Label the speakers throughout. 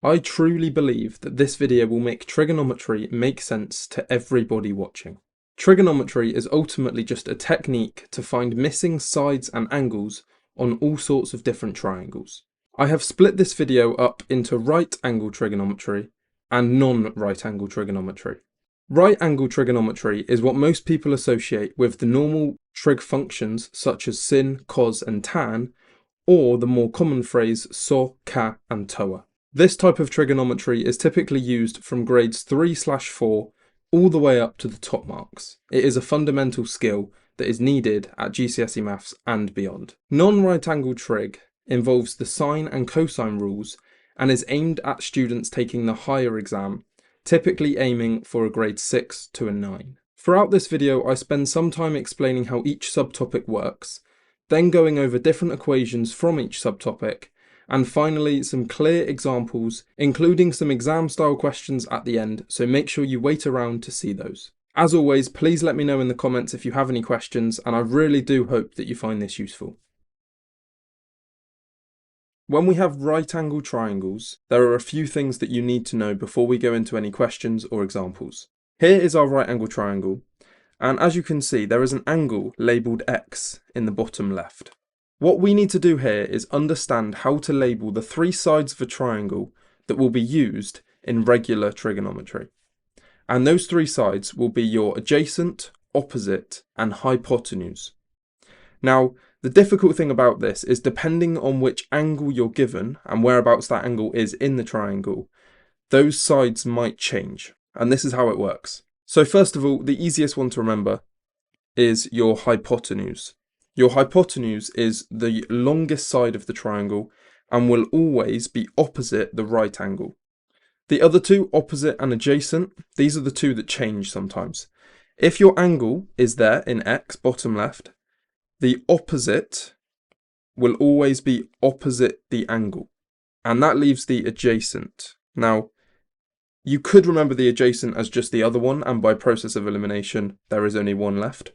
Speaker 1: I truly believe that this video will make trigonometry make sense to everybody watching. Trigonometry is ultimately just a technique to find missing sides and angles on all sorts of different triangles. I have split this video up into right angle trigonometry and non-right angle trigonometry. Right angle trigonometry is what most people associate with the normal trig functions such as sin, cos and tan, or the more common phrase SOH CAH and TOA. This type of trigonometry is typically used from grades 3/4 all the way up to the top marks. It is a fundamental skill that is needed at GCSE Maths and beyond. Non-right angle trig involves the sine and cosine rules and is aimed at students taking the higher exam, typically aiming for a grade 6 to a 9. Throughout this video, I spend some time explaining how each subtopic works, then going over different equations from each subtopic, and finally some clear examples, including some exam style questions at the end, so make sure you wait around to see those. As always, please let me know in the comments if you have any questions, and I really do hope that you find this useful. When we have right angle triangles, there are a few things that you need to know before we go into any questions or examples. Here is our right angle triangle, and as you can see, there is an angle labelled X in the bottom left. What we need to do here is understand how to label the three sides of a triangle that will be used in regular trigonometry. And those three sides will be your adjacent, opposite, and hypotenuse. Now, the difficult thing about this is depending on which angle you're given and whereabouts that angle is in the triangle, those sides might change. And this is how it works. So first of all, the easiest one to remember is your hypotenuse. Your hypotenuse is the longest side of the triangle and will always be opposite the right angle. The other two, opposite and adjacent, these are the two that change sometimes. If your angle is there in X, bottom left, the opposite will always be opposite the angle, and that leaves the adjacent. Now, you could remember the adjacent as just the other one, and by process of elimination, there is only one left.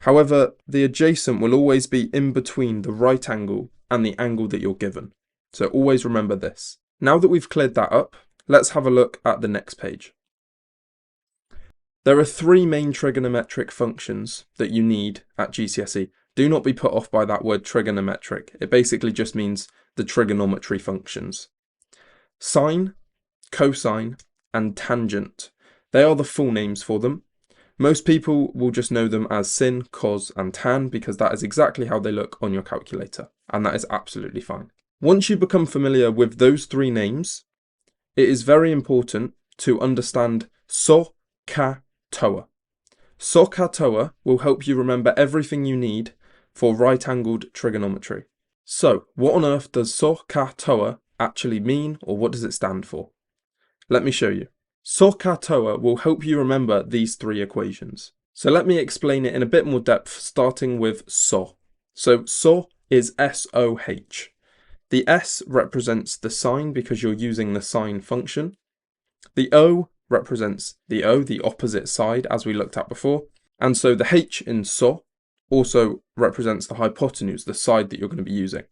Speaker 1: However, the adjacent will always be in between the right angle and the angle that you're given. So always remember this. Now that we've cleared that up, let's have a look at the next page. There are three main trigonometric functions that you need at GCSE. Do not be put off by that word trigonometric. It basically just means the trigonometry functions. Sine, cosine, and tangent. They are the full names for them. Most people will just know them as sin, cos, and tan because that is exactly how they look on your calculator, and that is absolutely fine. Once you become familiar with those three names, it is very important to understand SOH CAH TOA. SOH CAH TOA will help you remember everything you need for right-angled trigonometry. So, what on earth does SOH CAH TOA actually mean, or what does it stand for? Let me show you. SOH CAH TOA will help you remember these three equations. So let me explain it in a bit more depth, starting with SOH. So SOH is SOH. The S represents the sine because you're using the sine function. The O represents the O, the opposite side, as we looked at before. And so the H in SOH also represents the hypotenuse, the side that you're going to be using.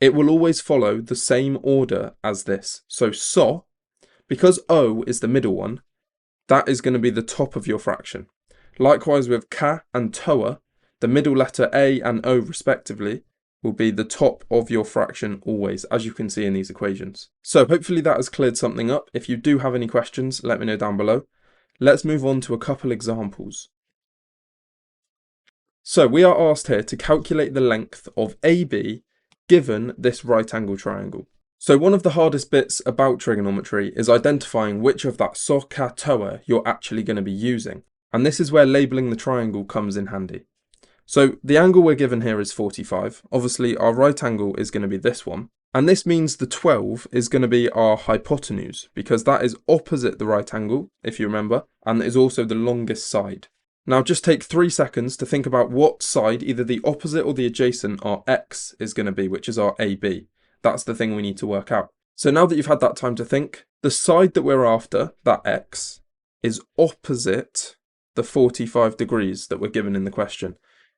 Speaker 1: It will always follow the same order as this. So SOH, because O is the middle one, that is going to be the top of your fraction. Likewise with CAH and TOA, the middle letter A and O respectively will be the top of your fraction always, as you can see in these equations. So hopefully that has cleared something up. If you do have any questions, let me know down below. Let's move on to a couple examples. So we are asked here to calculate the length of AB given this right angle triangle. So one of the hardest bits about trigonometry is identifying which of that SOH CAH TOA you're actually going to be using. And this is where labelling the triangle comes in handy. So the angle we're given here is 45. Obviously our right angle is going to be this one. And this means the 12 is going to be our hypotenuse because that is opposite the right angle, if you remember, and is also the longest side. Now just take 3 seconds to think about what side, either the opposite or the adjacent, our X is going to be, which is our AB. That's the thing we need to work out. So now that you've had that time to think, the side that we're after, that X, is opposite the 45 degrees that we're given in the question.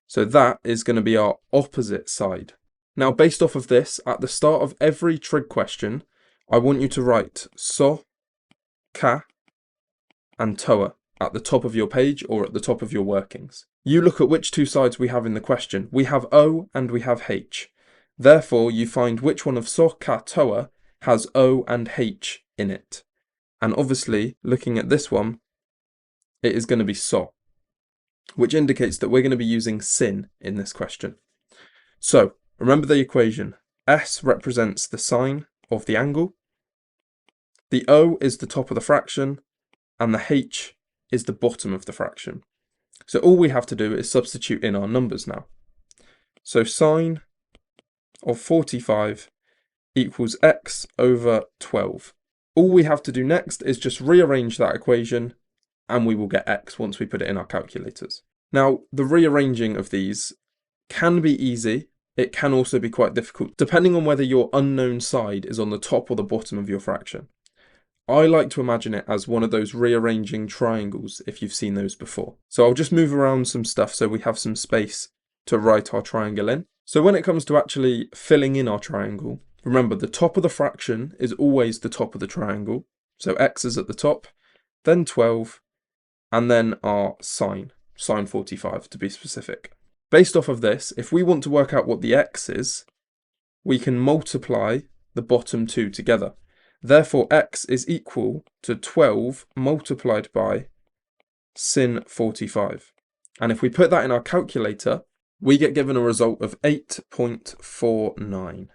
Speaker 1: So that is going to be our opposite side. Now based off of this, at the start of every trig question, I want you to write SOH, CAH and TOA at the top of your page or at the top of your workings. You look at which two sides we have in the question. We have O and we have H. Therefore, you find which one of SOH, CAH, TOA has O and H in it. And obviously, looking at this one, it is going to be SOH, which indicates that we're going to be using sin in this question. So, remember the equation. S represents the sine of the angle, the O is the top of the fraction, and the H is the bottom of the fraction. So all we have to do is substitute in our numbers now. So sine of 45 equals x over 12. All we have to do next is just rearrange that equation and we will get x once we put it in our calculators. Now, the rearranging of these can be easy. It can also be quite difficult, depending on whether your unknown side is on the top or the bottom of your fraction. I like to imagine it as one of those rearranging triangles, if you've seen those before. So I'll just move around some stuff so we have some space to write our triangle in. So when it comes to actually filling in our triangle, remember the top of the fraction is always the top of the triangle. So x is at the top, then 12, and then our sine 45 to be specific. Based off of this, if we want to work out what the x is, we can multiply the bottom two together. Therefore, x is equal to 12 multiplied by sin 45. And if we put that in our calculator, we get given a result of 8.49.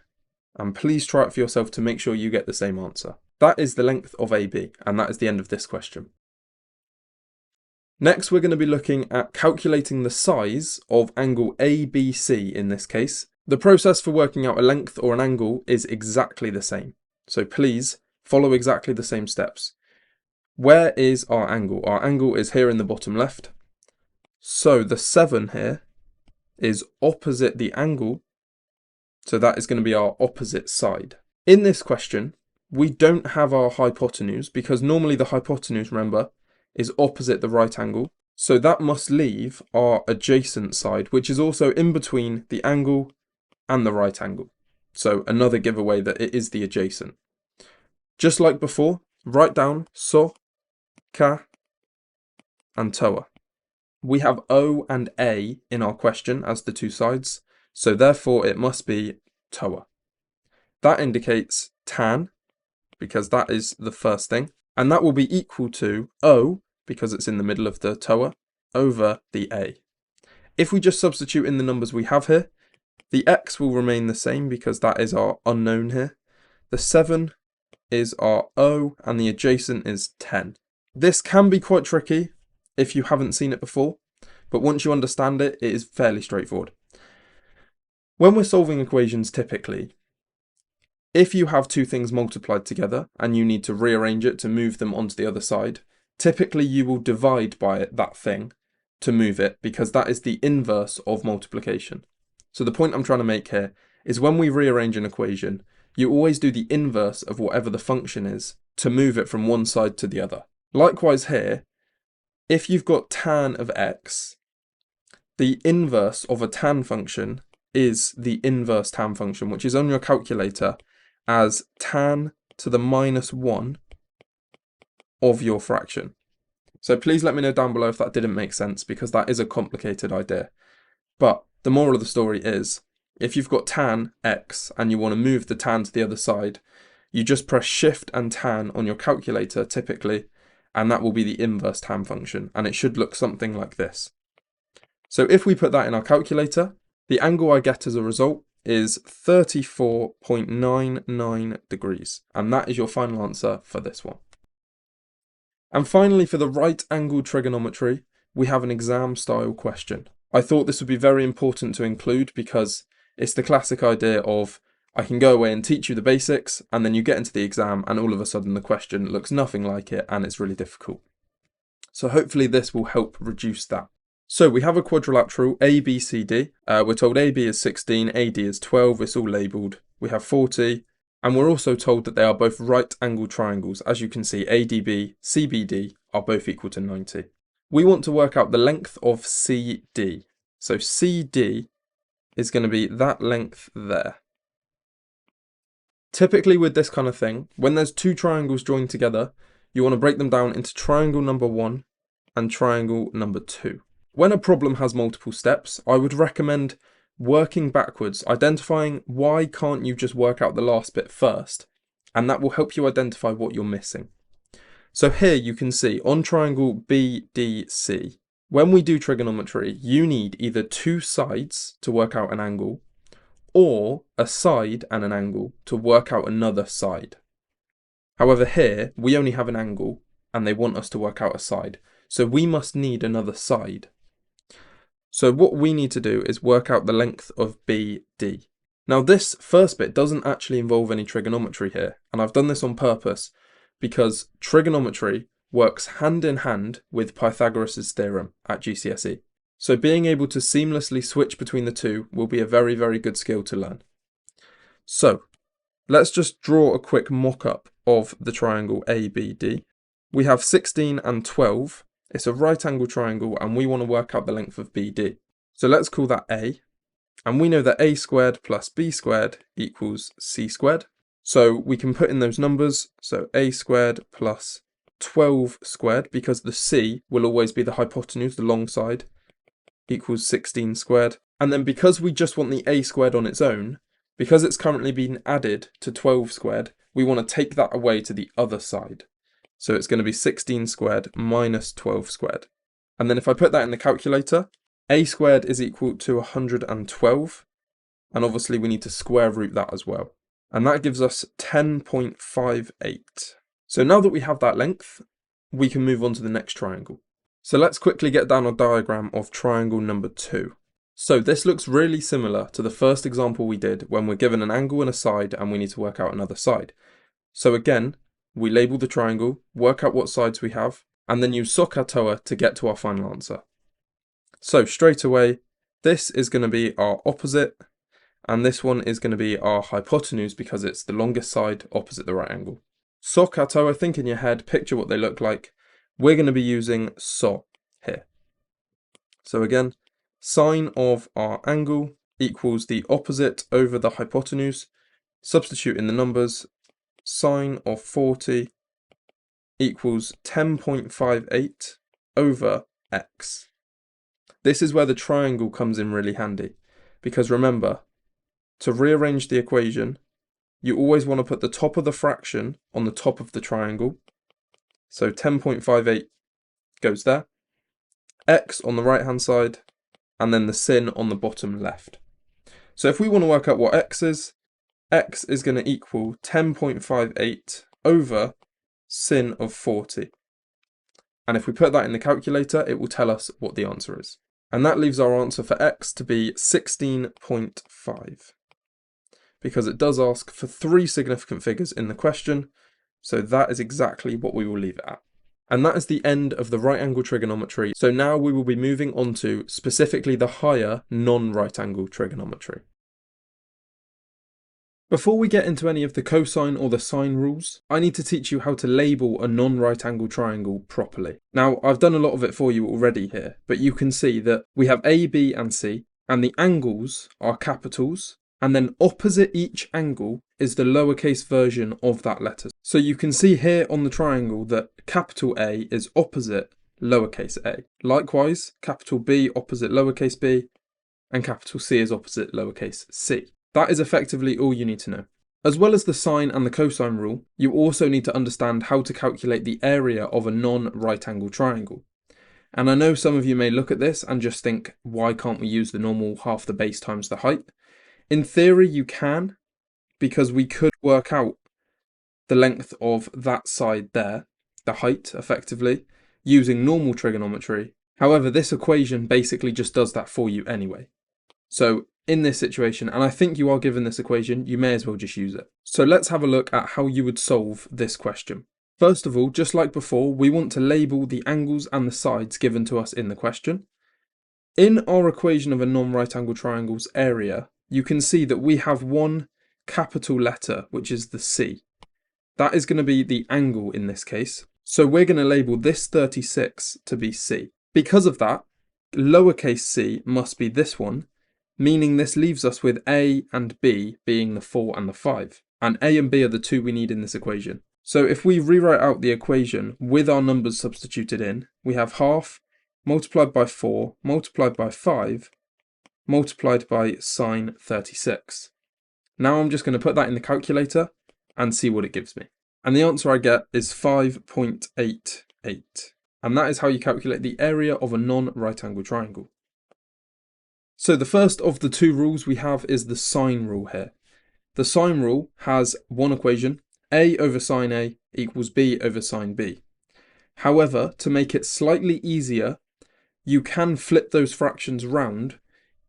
Speaker 1: And please try it for yourself to make sure you get the same answer. That is the length of AB, and that is the end of this question. Next, we're going to be looking at calculating the size of angle ABC in this case. The process for working out a length or an angle is exactly the same. So please follow exactly the same steps. Where is our angle? Our angle is here in the bottom left. So the 7 here is opposite the angle. So that is going to be our opposite side. In this question, we don't have our hypotenuse because normally the hypotenuse, remember, is opposite the right angle. So that must leave our adjacent side, which is also in between the angle and the right angle. So another giveaway that it is the adjacent. Just like before, write down SOH, CAH, and TOA. We have O and A in our question as the two sides, so therefore it must be TOA. That indicates tan, because that is the first thing, and that will be equal to O, because it's in the middle of the TOA, over the A. If we just substitute in the numbers we have here, the x will remain the same because that is our unknown here. The 7 is our O and the adjacent is 10. This can be quite tricky if you haven't seen it before, but once you understand it, it is fairly straightforward. When we're solving equations typically, if you have two things multiplied together and you need to rearrange it to move them onto the other side, typically you will divide by that thing to move it because that is the inverse of multiplication. So the point I'm trying to make here is when we rearrange an equation, you always do the inverse of whatever the function is to move it from one side to the other. Likewise here, if you've got tan of x, the inverse of a tan function is the inverse tan function, which is on your calculator as tan to the -1 of your fraction. So please let me know down below if that didn't make sense, because that is a complicated idea. But the moral of the story is, if you've got tan x and you want to move the tan to the other side, you just press shift and tan on your calculator typically, and that will be the inverse tan function, and it should look something like this. So if we put that in our calculator, the angle I get as a result is 34.99 degrees, and that is your final answer for this one. And finally, for the right angle trigonometry, we have an exam style question. I thought this would be very important to include because it's the classic idea of I can go away and teach you the basics, and then you get into the exam and all of a sudden the question looks nothing like it and it's really difficult. So hopefully this will help reduce that. So we have a quadrilateral ABCD. We're told AB is 16, AD is 12, it's all labelled. We have 40, and we're also told that they are both right angle triangles. As you can see, ADB, CBD are both equal to 90. We want to work out the length of CD. So CD is going to be that length there. Typically with this kind of thing, when there's two triangles joined together, you want to break them down into triangle number 1 and triangle number 2. When a problem has multiple steps, I would recommend working backwards, identifying why can't you just work out the last bit first, and that will help you identify what you're missing. So here you can see on triangle BDC, when we do trigonometry, you need either two sides to work out an angle, or a side and an angle to work out another side. However, here we only have an angle and they want us to work out a side, so we must need another side. So what we need to do is work out the length of BD. Now this first bit doesn't actually involve any trigonometry here, and I've done this on purpose because trigonometry works hand in hand with Pythagoras' theorem at GCSE. So being able to seamlessly switch between the two will be a very, very good skill to learn. So let's just draw a quick mock-up of the triangle ABD. We have 16 and 12. It's a right angle triangle and we want to work out the length of BD. So let's call that A. And we know that A squared plus B squared equals C squared. So we can put in those numbers. So A squared plus 12 squared, because the C will always be the hypotenuse, the long side, equals 16 squared. And then because we just want the A squared on its own, because it's currently been added to 12 squared, we want to take that away to the other side. So it's going to be 16 squared minus 12 squared. And then if I put that in the calculator, A squared is equal to 112. And obviously we need to square root that as well. And that gives us 10.58. So now that we have that length, we can move on to the next triangle. So let's quickly get down a diagram of triangle number 2. So this looks really similar to the first example we did when we're given an angle and a side and we need to work out another side. So again, we label the triangle, work out what sides we have, and then use SOH CAH TOA to get to our final answer. So straight away, this is going to be our opposite, and this one is going to be our hypotenuse because it's the longest side opposite the right angle. SOH CAH TOA, think in your head, picture what they look like. We're going to be using SOH here. So again, sine of our angle equals the opposite over the hypotenuse. Substitute in the numbers, sine of 40 equals 10.58 over x. This is where the triangle comes in really handy, because remember, to rearrange the equation, you always want to put the top of the fraction on the top of the triangle. So 10.58 goes there, x on the right hand side, and then the sin on the bottom left. So if we want to work out what x is going to equal 10.58 over sin of 40. And if we put that in the calculator, it will tell us what the answer is. And that leaves our answer for x to be 16.5. Because it does ask for 3 significant figures in the question, so that is exactly what we will leave it at. And that is the end of the right angle trigonometry. So now we will be moving on to specifically the higher non-right angle trigonometry. Before we get into any of the cosine or the sine rules, I need to teach you how to label a non-right angle triangle properly. Now, I've done a lot of it for you already here, but you can see that we have A, B, and C, and the angles are capitals, and then opposite each angle is the lowercase version of that letter. So you can see here on the triangle that capital A is opposite lowercase a. Likewise, capital B opposite lowercase b, and capital C is opposite lowercase c. That is effectively all you need to know. As well as the sine and the cosine rule, you also need to understand how to calculate the area of a non-right angle triangle. And I know some of you may look at this and just think, why can't we use the normal half the base times the height? In theory, you can, because we could work out the length of that side there, the height effectively, using normal trigonometry. However, this equation basically just does that for you anyway. So in this situation, and I think you are given this equation, you may as well just use it. So let's have a look at how you would solve this question. First of all, just like before, we want to label the angles and the sides given to us in the question. In our equation of a non-right angle triangle's area, you can see that we have one capital letter, which is the C. That is going to be the angle in this case. So we're going to label this 36 to be C. Because of that, lowercase c must be this one, meaning this leaves us with A and B being the 4 and the 5. and a and b are the two we need in this equation. So if we rewrite out the equation with our numbers substituted in, we have half multiplied by 4 multiplied by 5 multiplied by sine 36. Now I'm just going to put that in the calculator and see what it gives me. And the answer I get is 5.88. And that is how you calculate the area of a non-right angle triangle. So the first of the two rules we have is the sine rule here. The sine rule has one equation, a over sine a equals b over sine b. However, to make it slightly easier, you can flip those fractions round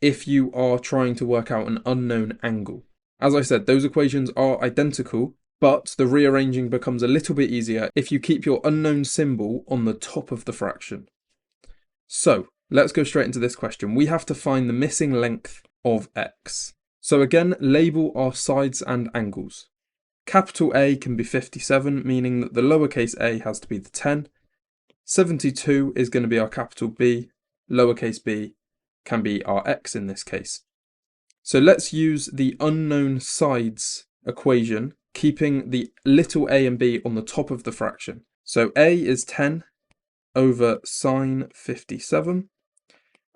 Speaker 1: if you are trying to work out an unknown angle. As I said, those equations are identical, but the rearranging becomes a little bit easier if you keep your unknown symbol on the top of the fraction. So, let's go straight into this question. We have to find the missing length of x. So again, label our sides and angles. Capital A can be 57, meaning that the lowercase a has to be the 10. 72 is going to be our capital B, lowercase b can be our x in this case. So let's use the unknown sides equation, keeping the little a and b on the top of the fraction. So a is 10 over sine 57,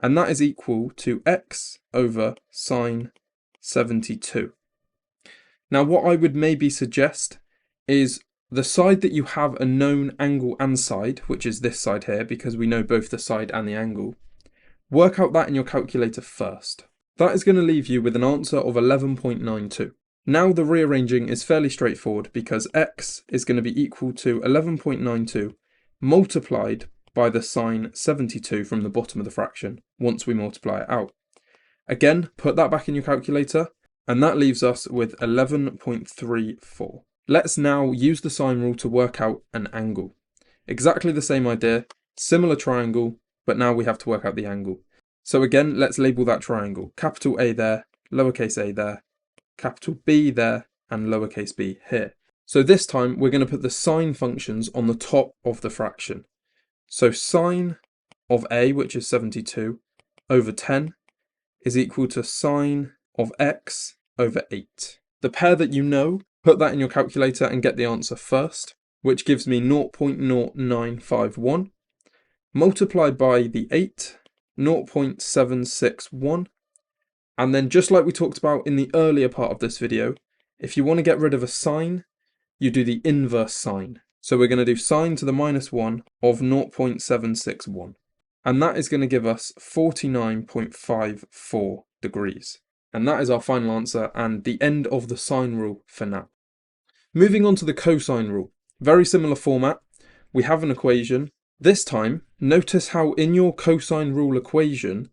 Speaker 1: and that is equal to x over sine 72. Now what I would maybe suggest is the side that you have a known angle and side, which is this side here because we know both the side and the angle, work out that in your calculator first. That is going to leave you with an answer of 11.92. Now the rearranging is fairly straightforward because x is going to be equal to 11.92 multiplied by the sine 72 from the bottom of the fraction once we multiply it out. Again, put that back in your calculator, and that leaves us with 11.34. Let's now use the sine rule to work out an angle. Exactly the same idea, similar triangle, but now we have to work out the angle. So again, let's label that triangle. Capital A there, lowercase a there, capital B there, and lowercase b here. So this time we're going to put the sine functions on the top of the fraction. So sine of a, which is 72, over 10 is equal to sine of x over 8. The pair that you know, put that in your calculator and get the answer first, which gives me 0.0951, multiplied by the 8, 0.761, and then just like we talked about in the earlier part of this video, if you want to get rid of a sine, you do the inverse sine. So we're going to do sine to the minus 1 of 0.761. And that is going to give us 49.54 degrees. And that is our final answer and the end of the sine rule for now. Moving on to the cosine rule. Very similar format. We have an equation. This time, notice how in your cosine rule equation,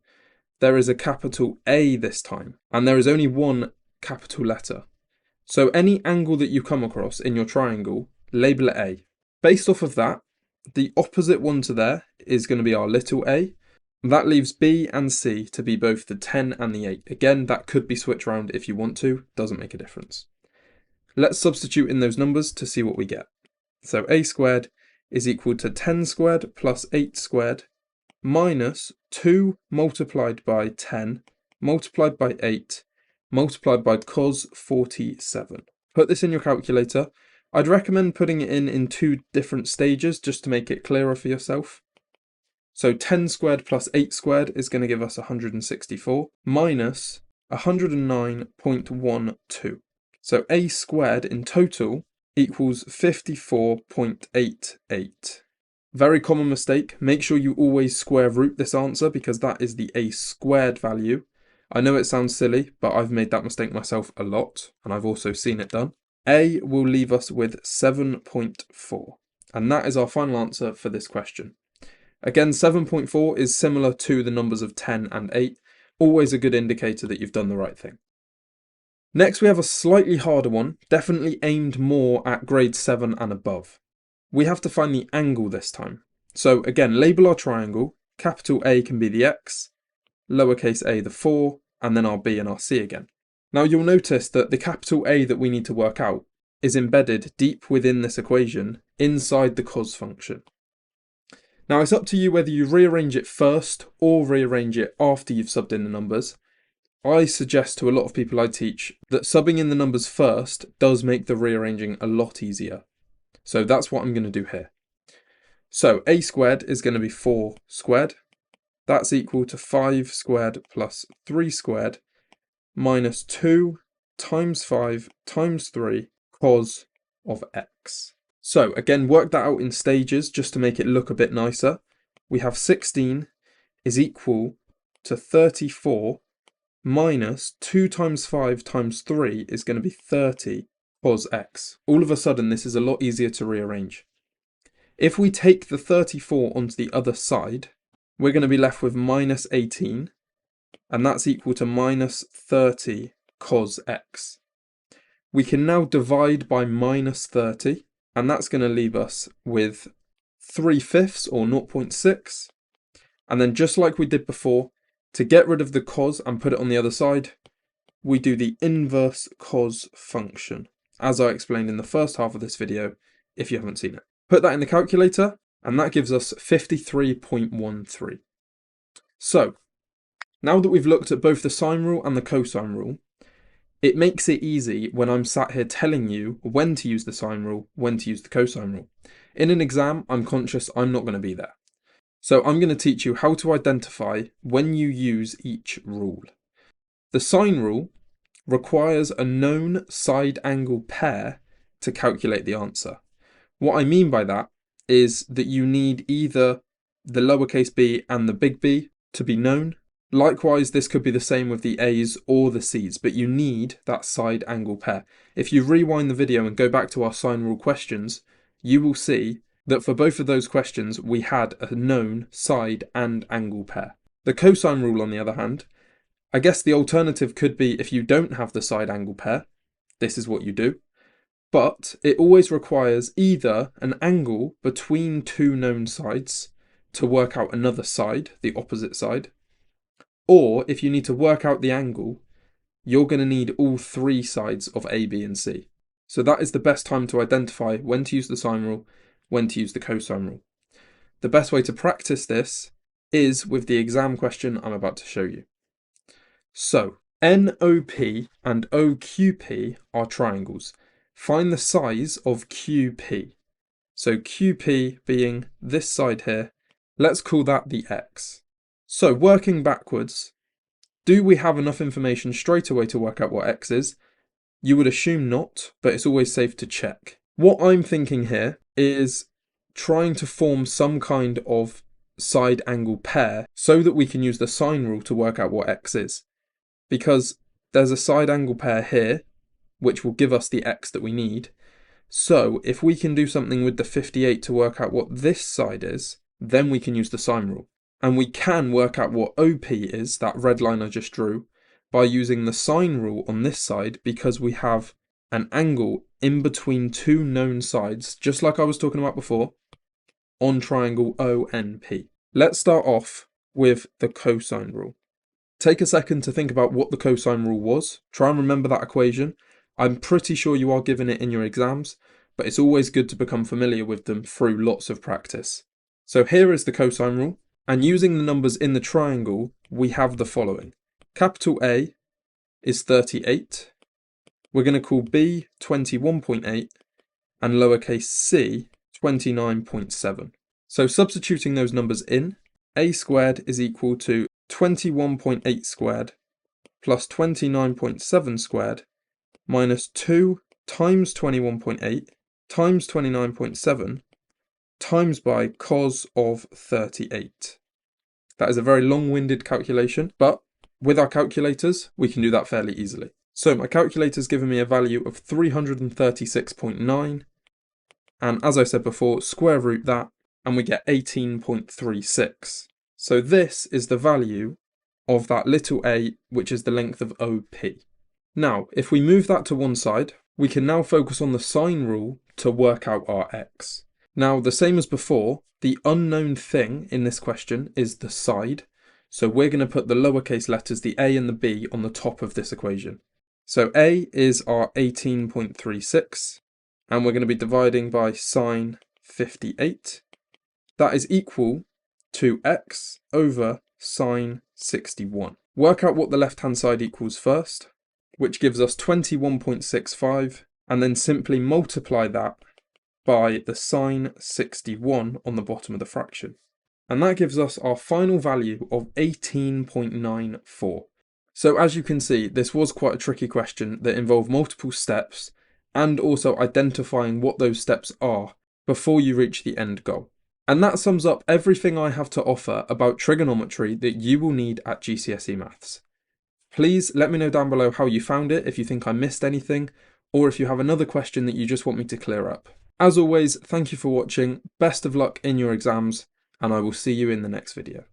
Speaker 1: there is a capital A this time, and there is only one capital letter. So any angle that you come across in your triangle, label it A. Based off of that, the opposite one to there is going to be our little a. That leaves B and C to be both the 10 and the 8. Again, that could be switched around if you want to, doesn't make a difference. Let's substitute in those numbers to see what we get. So a squared is equal to 10 squared plus 8 squared minus 2 multiplied by 10 multiplied by 8 multiplied by cos 47. Put this in your calculator. I'd recommend putting it in two different stages just to make it clearer for yourself. So 10 squared plus 8 squared is going to give us 164 minus 109.12. So a squared in total equals 54.88. Very common mistake. Make sure you always square root this answer because that is the a squared value. I know it sounds silly, but I've made that mistake myself a lot, and I've also seen it done. A will leave us with 7.4, and that is our final answer for this question. Again, 7.4 is similar to the numbers of 10 and 8, always a good indicator that you've done the right thing. Next, we have a slightly harder one, definitely aimed more at grade 7 and above. We have to find the angle this time. So again, label our triangle. Capital A can be the x, lowercase a the 4, and then our b and our c again. Now you'll notice that the capital A that we need to work out is embedded deep within this equation inside the cos function. Now it's up to you whether you rearrange it first or rearrange it after you've subbed in the numbers. I suggest to a lot of people I teach that subbing in the numbers first does make the rearranging a lot easier. So that's what I'm going to do here. So a squared is going to be 4 squared. That's equal to 5 squared plus 3 squared minus 2 times 5 times 3 cos of x. So again, work that out in stages just to make it look a bit nicer. We have 16 is equal to 34 minus 2 times 5 times 3 is going to be 30 cos x. All of a sudden, this is a lot easier to rearrange. If we take the 34 onto the other side, we're going to be left with minus 18, and that's equal to minus 30 cos x. We can now divide by minus 30, and that's going to leave us with 3/5 or 0.6. And then just like we did before, to get rid of the cos and put it on the other side, we do the inverse cos function, as I explained in the first half of this video, if you haven't seen it. Put that in the calculator, and that gives us 53.13. So, now that we've looked at both the sine rule and the cosine rule, it makes it easy when I'm sat here telling you when to use the sine rule, when to use the cosine rule. In an exam, I'm conscious I'm not going to be there. So I'm going to teach you how to identify when you use each rule. The sine rule requires a known side angle pair to calculate the answer. What I mean by that is that you need either the lowercase b and the big B to be known. Likewise, this could be the same with the a's or the c's, but you need that side angle pair. If you rewind the video and go back to our sine rule questions, you will see that for both of those questions, we had a known side and angle pair. The cosine rule, on the other hand, I guess the alternative could be if you don't have the side angle pair, this is what you do. But it always requires either an angle between two known sides to work out another side, the opposite side, or if you need to work out the angle, you're going to need all three sides of A, B, and C. So that is the best time to identify when to use the sine rule, when to use the cosine rule. The best way to practice this is with the exam question I'm about to show you. So, NOP and OQP are triangles. Find the size of QP. So QP being this side here, let's call that the X. So working backwards, do we have enough information straight away to work out what X is? You would assume not, but it's always safe to check. What I'm thinking here is trying to form some kind of side angle pair so that we can use the sine rule to work out what X is. Because there's a side angle pair here, which will give us the X that we need. So if we can do something with the 58 to work out what this side is, then we can use the sine rule. And we can work out what OP is, that red line I just drew, by using the sine rule on this side because we have an angle in between two known sides, just like I was talking about before, on triangle ONP. Let's start off with the cosine rule. Take a second to think about what the cosine rule was. Try and remember that equation. I'm pretty sure you are given it in your exams, but it's always good to become familiar with them through lots of practice. So here is the cosine rule, and using the numbers in the triangle, we have the following. Capital A is 38. We're going to call B 21.8 and lowercase c 29.7. So substituting those numbers in, A squared is equal to 21.8 squared plus 29.7 squared minus 2 times 21.8 times 29.7 times by cos of 38. That is a very long-winded calculation, but with our calculators, we can do that fairly easily. So my calculator's given me a value of 336.9, and as I said before, square root that, and we get 18.36. So this is the value of that little a, which is the length of OP. Now, if we move that to one side, we can now focus on the sine rule to work out our x. Now, the same as before, the unknown thing in this question is the side. So we're going to put the lowercase letters, the a and the b, on the top of this equation. So a is our 18.36, and we're going to be dividing by sine 58. That is equal to x over sine 61. Work out what the left-hand side equals first, which gives us 21.65, and then simply multiply that by the sine 61 on the bottom of the fraction. And that gives us our final value of 18.94. So as you can see, this was quite a tricky question that involved multiple steps and also identifying what those steps are before you reach the end goal. And that sums up everything I have to offer about trigonometry that you will need at GCSE Maths. Please let me know down below how you found it, if you think I missed anything, or if you have another question that you just want me to clear up. As always, thank you for watching, best of luck in your exams, and I will see you in the next video.